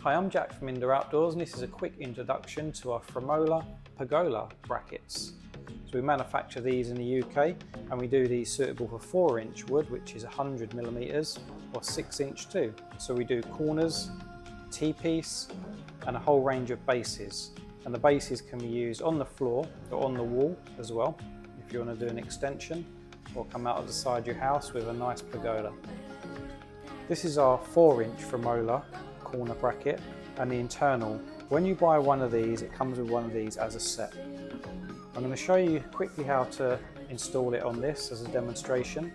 Hi, I'm Jack from Indoor Outdoors, and this is a quick introduction to our Framola Pergola brackets. So we manufacture these in the UK, and we do these suitable for 4-inch wood, which is 100mm, or 6-inch too. So we do corners, T-piece, and a whole range of bases. And the bases can be used on the floor or on the wall as well, if you want to do an extension, or come out of the side of your house with a nice pergola. This is our 4-inch Framola corner bracket, and the internal. When you buy one of these, it comes with one of these as a set. I'm going to show you quickly how to install it on this as a demonstration,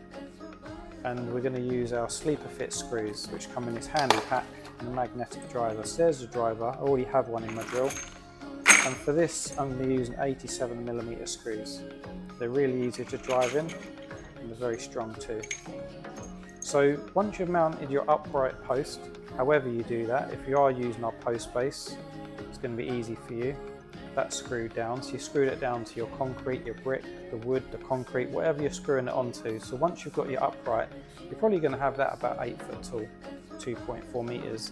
and we're going to use our sleeper fit screws, which come in this handy pack and a magnetic driver. So there's the driver. I already have one in my drill, and for this I'm going to use an 87mm screws. They're really easy to drive in, and they're very strong too. So once you've mounted your upright post, however you do that, if you are using our post base, it's going to be easy for you. That's screwed down, so you screwed it down to your concrete, your brick, the wood, the concrete, whatever you're screwing it onto. So once you've got your upright, you're probably going to have that about 8 foot tall, 2.4 meters.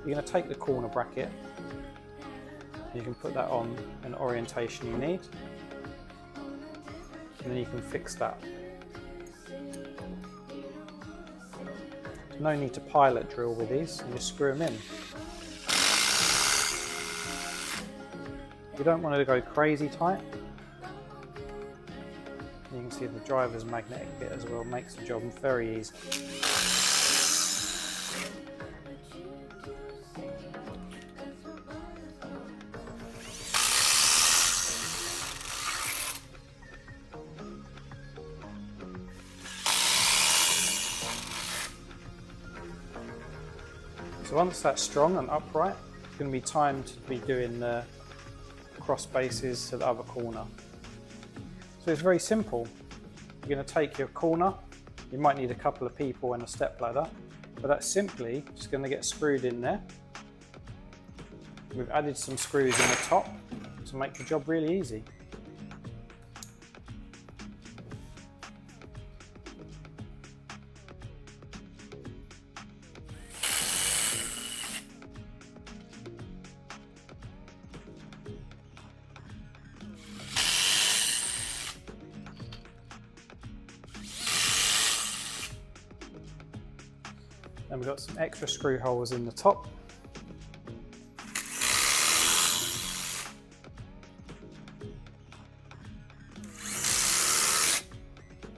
You're going to take the corner bracket, you can put that on an orientation you need, and then you can fix that. No need to pilot drill with these, you just screw them in. You don't want to go crazy tight. You can see the driver's magnetic bit as well, makes the job very easy. So once that's strong and upright, it's going to be time to be doing the cross bases to the other corner. So it's very simple. You're going to take your corner, you might need a couple of people and a step ladder, but that's simply just going to get screwed in there. We've added some screws in the top to make the job really easy. Then we've got some extra screw holes in the top.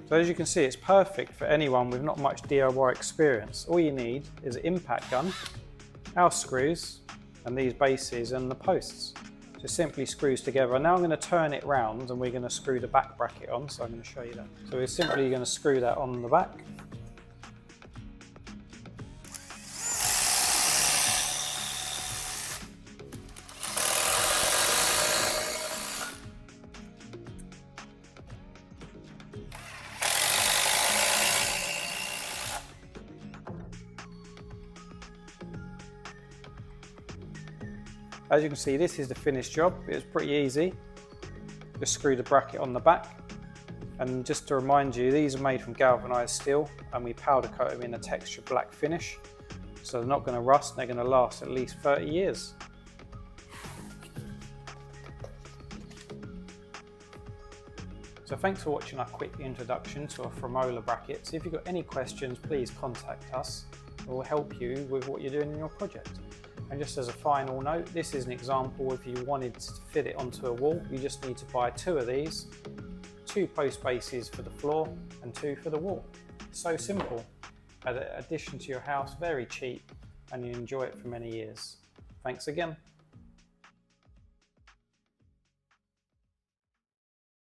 So as you can see, it's perfect for anyone with not much DIY experience. All you need is an impact gun, our screws, and these bases and the posts. So simply screws together. Now I'm going to turn it round and we're going to screw the back bracket on, so I'm going to show you that. So we're simply going to screw that on the back. As you can see, this is the finished job. It was pretty easy. Just screw the bracket on the back. And just to remind you, these are made from galvanized steel, and we powder coat them in a textured black finish. So they're not going to rust, they're going to last at least 30 years. So thanks for watching our quick introduction to our Framola brackets. If you've got any questions, please contact us. We'll help you with what you're doing in your project. And just as a final note, this is an example. If you wanted to fit it onto a wall, you just need to buy 2 of these, 2 post bases for the floor and 2 for the wall. So simple. Add an addition to your house, very cheap, and you enjoy it for many years. Thanks again.